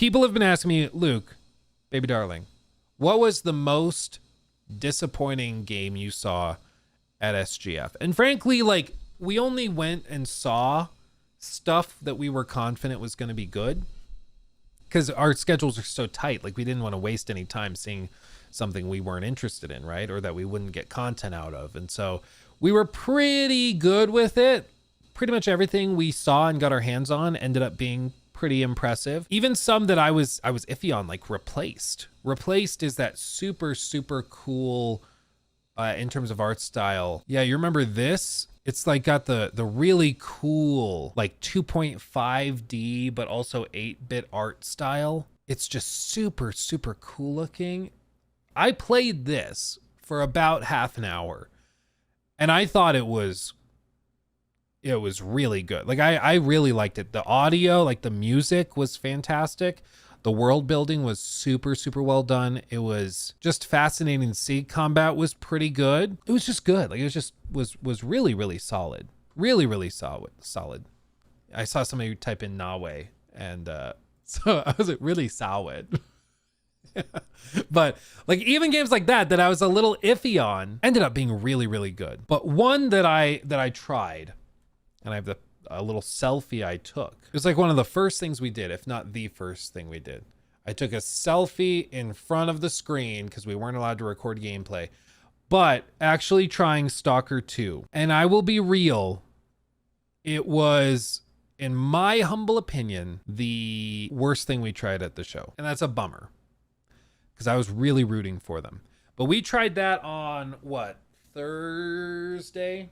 People have been asking me, Luke, baby darling, what was the most disappointing game you saw at SGF? And frankly, like, we only went and saw stuff that we were confident was going to be good because our schedules are so tight. Like, we didn't want to waste any time seeing something we weren't interested in, right? Or that we wouldn't get content out of. And so we were pretty good with it. Pretty much everything we saw and got our hands on ended up being pretty impressive. Even some that I was iffy on, like Replaced. Replaced is that super, super cool in terms of art style. Yeah, you remember this? It's like got the really cool like 2.5D but also 8-bit art style. It's just super, super cool looking. I played this for about half an hour and I thought it was really good. Like I really liked it. The audio, like the music was fantastic. The world building was super, super well done. It was just fascinating to see. Combat was pretty good. It was just good. Like it was just was really, really solid. Really, really solid. I saw somebody type in Nawe and so I was like, really solid. But like even games like that I was a little iffy on ended up being really, really good. But one that I tried, and I have a little selfie I took. It was like one of the first things we did, if not the first thing we did. I took a selfie in front of the screen because we weren't allowed to record gameplay, but actually trying Stalker 2. And I will be real, it was, in my humble opinion, the worst thing we tried at the show. And that's a bummer because I was really rooting for them. But we tried that on what, Thursday?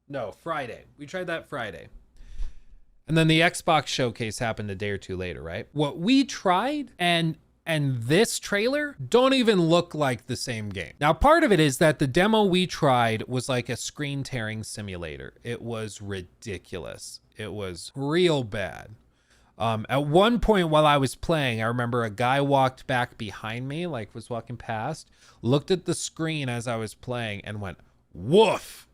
No, Friday. We tried that Friday. And then the Xbox showcase happened a day or two later, right? What we tried and this trailer don't even look like the same game. Now, part of it is that the demo we tried was like a screen tearing simulator. It was ridiculous. It was real bad. At one point while I was playing, I remember a guy walked back behind me, like was walking past, looked at the screen as I was playing and went, woof.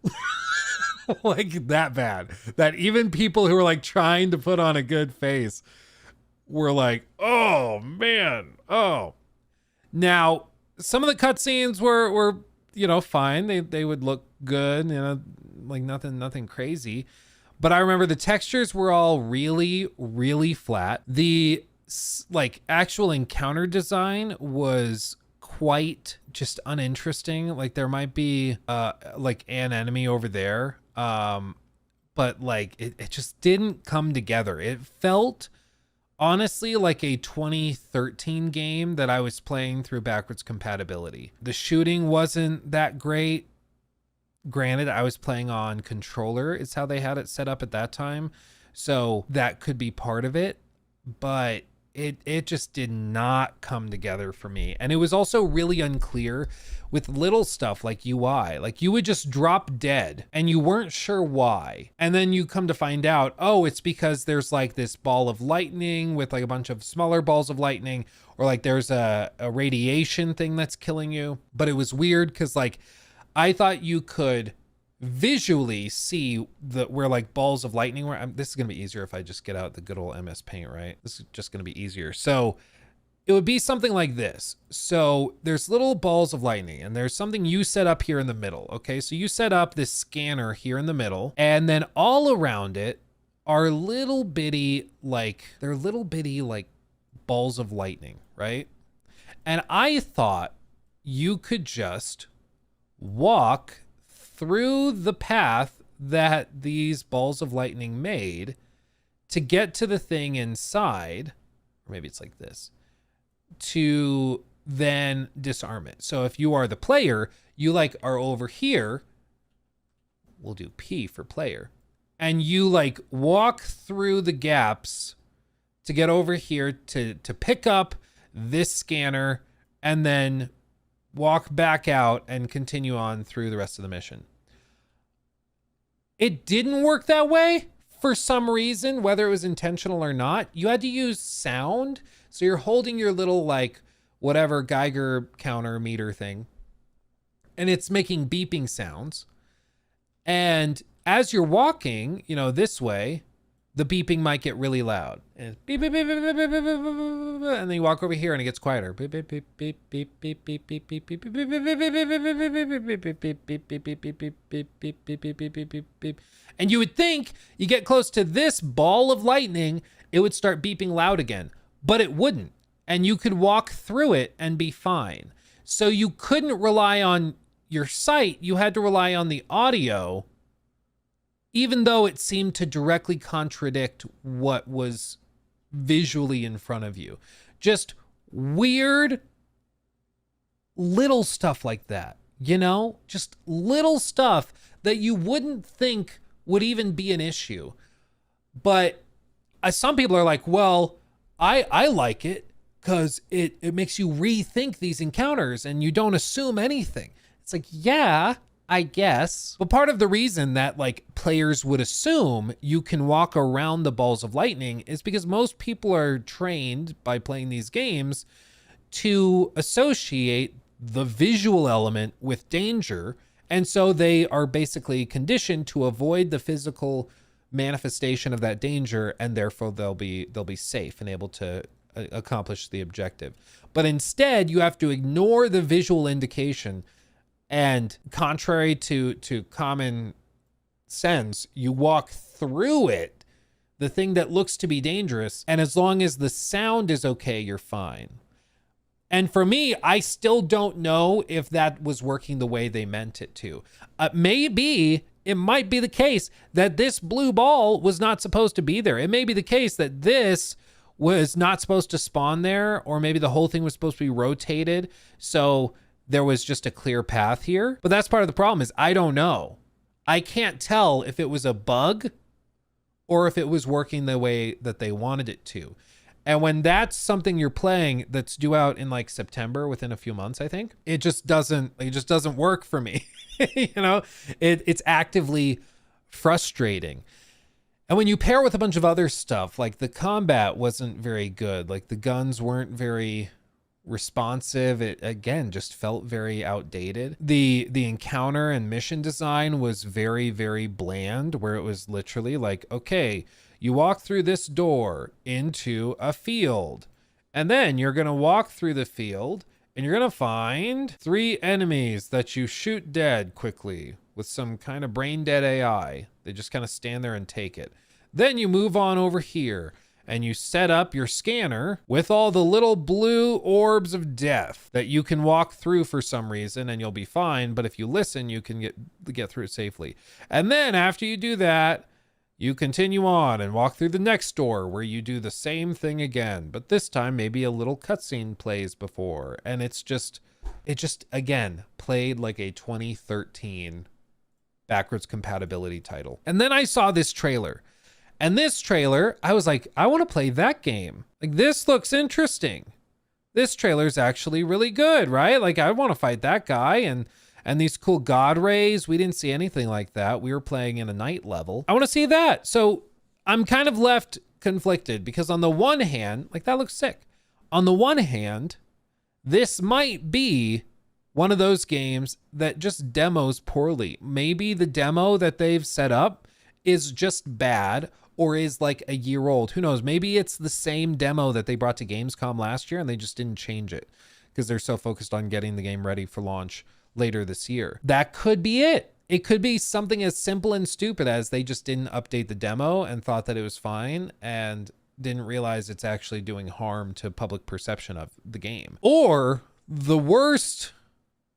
Like that bad that even people who were like trying to put on a good face were like, oh man. Oh, now some of the cutscenes were, you know, fine. They would look good, you know, like nothing crazy. But I remember the textures were all really, really flat. The like actual encounter design was quite just uninteresting. Like there might be like an enemy over there. But like it just didn't come together. It felt honestly like a 2013 game that I was playing through backwards compatibility. The shooting wasn't that great. Granted, I was playing on controller. It's how they had it set up at that time. So that could be part of it, but it just did not come together for me. And it was also really unclear with little stuff like UI. Like you would just drop dead and you weren't sure why. And then you come to find out, oh, it's because there's like this ball of lightning with like a bunch of smaller balls of lightning, or like there's a radiation thing that's killing you. But it was weird because like I thought you could visually see where like balls of lightning were. This is gonna be easier if I just get out the good old MS Paint, right? This is just gonna be easier. So it would be something like this. So there's little balls of lightning and there's something you set up here in the middle. Okay, so you set up this scanner here in the middle, and then all around it are little bitty like balls of lightning, right? And I thought you could just walk through the path that these balls of lightning made to get to the thing inside, or maybe it's like this, to then disarm it. So if you are the player, you like are over here, we'll do P for player, and you like walk through the gaps to get over here to pick up this scanner and then walk back out and continue on through the rest of the mission. It didn't work that way for some reason, whether it was intentional or not. You had to use sound. So you're holding your little like whatever Geiger counter meter thing, and it's making beeping sounds. And as you're walking, you know, this way, the beeping might get really loud. And beep, beep, beep, beep, beep, beep, beep, beep, and then you walk over here and it gets quieter. Beep, beep, beep, beep, beep, beep, beep, beep, beep, beep, beep, beep, beep, beep, beep. And you would think you get close to this ball of lightning, it would start beeping loud again, but it wouldn't. And you could walk through it and be fine. So you couldn't rely on your sight. You had to rely on the audio, even though it seemed to directly contradict what was visually in front of you. Just weird little stuff like that, you know? Just little stuff that you wouldn't think would even be an issue. But some people are like, well, I like it because it makes you rethink these encounters and you don't assume anything. It's like, yeah, I guess. But part of the reason that like players would assume you can walk around the balls of lightning is because most people are trained by playing these games to associate the visual element with danger. And so they are basically conditioned to avoid the physical manifestation of that danger, and therefore they'll be safe and able to accomplish the objective. But instead, you have to ignore the visual indication, and contrary to common sense, you walk through it, the thing that looks to be dangerous, and as long as the sound is okay, you're fine. And for me, I still don't know if that was working the way they meant it to. Maybe it might be the case that this blue ball was not supposed to be there. It may be the case that this was not supposed to spawn there, or maybe the whole thing was supposed to be rotated, so there was just a clear path here. But that's part of the problem, is I don't know. I can't tell if it was a bug or if it was working the way that they wanted it to. And when that's something you're playing that's due out in like September, within a few months, I think, it just doesn't work for me. You know, it's actively frustrating. And when you pair with a bunch of other stuff, like the combat wasn't very good, like the guns weren't very responsive. It again just felt very outdated. The encounter and mission design was very, very bland, where it was literally like, okay, you walk through this door into a field, and then you're going to walk through the field and you're going to find 3 enemies that you shoot dead quickly with some kind of brain dead AI. They just kind of stand there and take it. Then you move on over here and you set up your scanner with all the little blue orbs of death that you can walk through for some reason, and you'll be fine. But if you listen, you can get through it safely. And then after you do that, you continue on and walk through the next door where you do the same thing again, but this time maybe a little cutscene plays before. And it just again played like a 2013 backwards compatibility title. And then I saw this trailer, and this trailer, I was like, I want to play that game. Like, this looks interesting. This trailer's actually really good, right? Like, I want to fight that guy, and these cool god rays, we didn't see anything like that. We were playing in a night level. I want to see that. So I'm kind of left conflicted, because on the one hand, like, that looks sick. On the one hand, this might be one of those games that just demos poorly. Maybe the demo that they've set up is just bad, or is like a year old. Who knows? Maybe it's the same demo that they brought to Gamescom last year and they just didn't change it because they're so focused on getting the game ready for launch later this year. That could be it. It could be something as simple and stupid as they just didn't update the demo and thought that it was fine and didn't realize it's actually doing harm to public perception of the game. Or the worst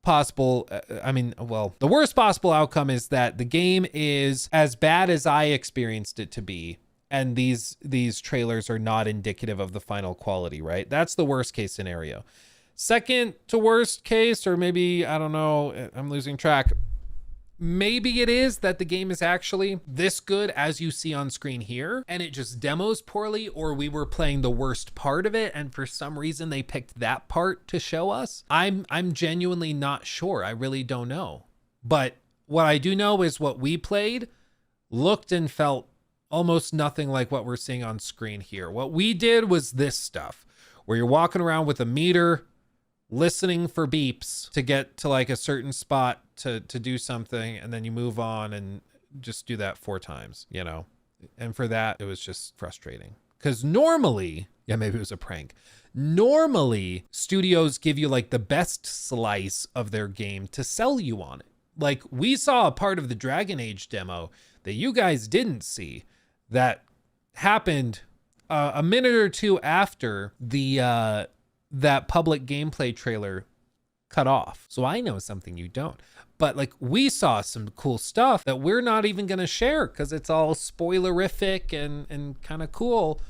possible, the worst possible outcome is that the game is as bad as I experienced it to be, and these trailers are not indicative of the final quality, right? That's the worst case scenario. Second to worst case, or maybe, I don't know, I'm losing track. Maybe it is that the game is actually this good as you see on screen here, and it just demos poorly, or we were playing the worst part of it, and for some reason they picked that part to show us. I'm genuinely not sure. I really don't know. But what I do know is what we played looked and felt almost nothing like what we're seeing on screen here. What we did was this stuff, where you're walking around with a meter, listening for beeps to get to like a certain spot to do something, and then you move on and just do that 4 times, you know. And for that, it was just frustrating. Because normally, yeah, maybe it was a prank. Normally, studios give you like the best slice of their game to sell you on it. Like we saw a part of the Dragon Age demo that you guys didn't see that happened a minute or two after the that public gameplay trailer cut off. So I know something you don't. But like we saw some cool stuff that we're not even going to share because it's all spoilerific and kind of cool.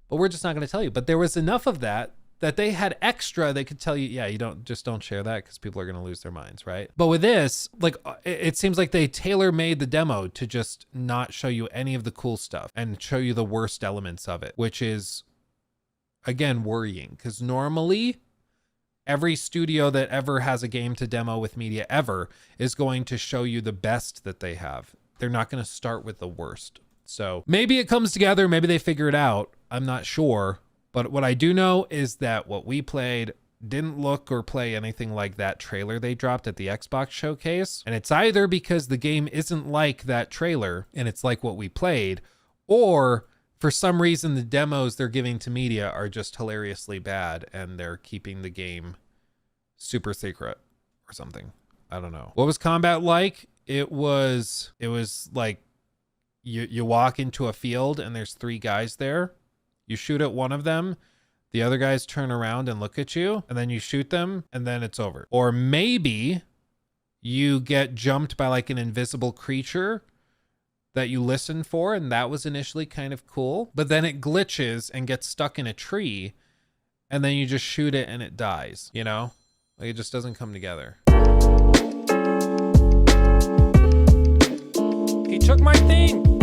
But we're just not going to tell you. But there was enough of that they had extra. They could tell you, yeah, you don't share that because people are going to lose their minds, right? But with this, like it seems like they tailor-made the demo to just not show you any of the cool stuff and show you the worst elements of it, which is, again, worrying because normally every studio that ever has a game to demo with media ever is going to show you the best that they have. They're not going to start with the worst. So maybe it comes together. Maybe they figure it out. I'm not sure. But what I do know is that what we played didn't look or play anything like that trailer they dropped at the Xbox showcase. And it's either because the game isn't like that trailer and it's like what we played, or for some reason the demos they're giving to media are just hilariously bad and they're keeping the game super secret or something. I don't know. What was combat like? It was like you walk into a field and there's 3 guys there. You shoot at one of them, the other guys turn around and look at you, and then you shoot them, and then it's over. Or maybe you get jumped by like an invisible creature that you listen for, and that was initially kind of cool, but then it glitches and gets stuck in a tree, and then you just shoot it and it dies, you know? Like it just doesn't come together. He took my thing!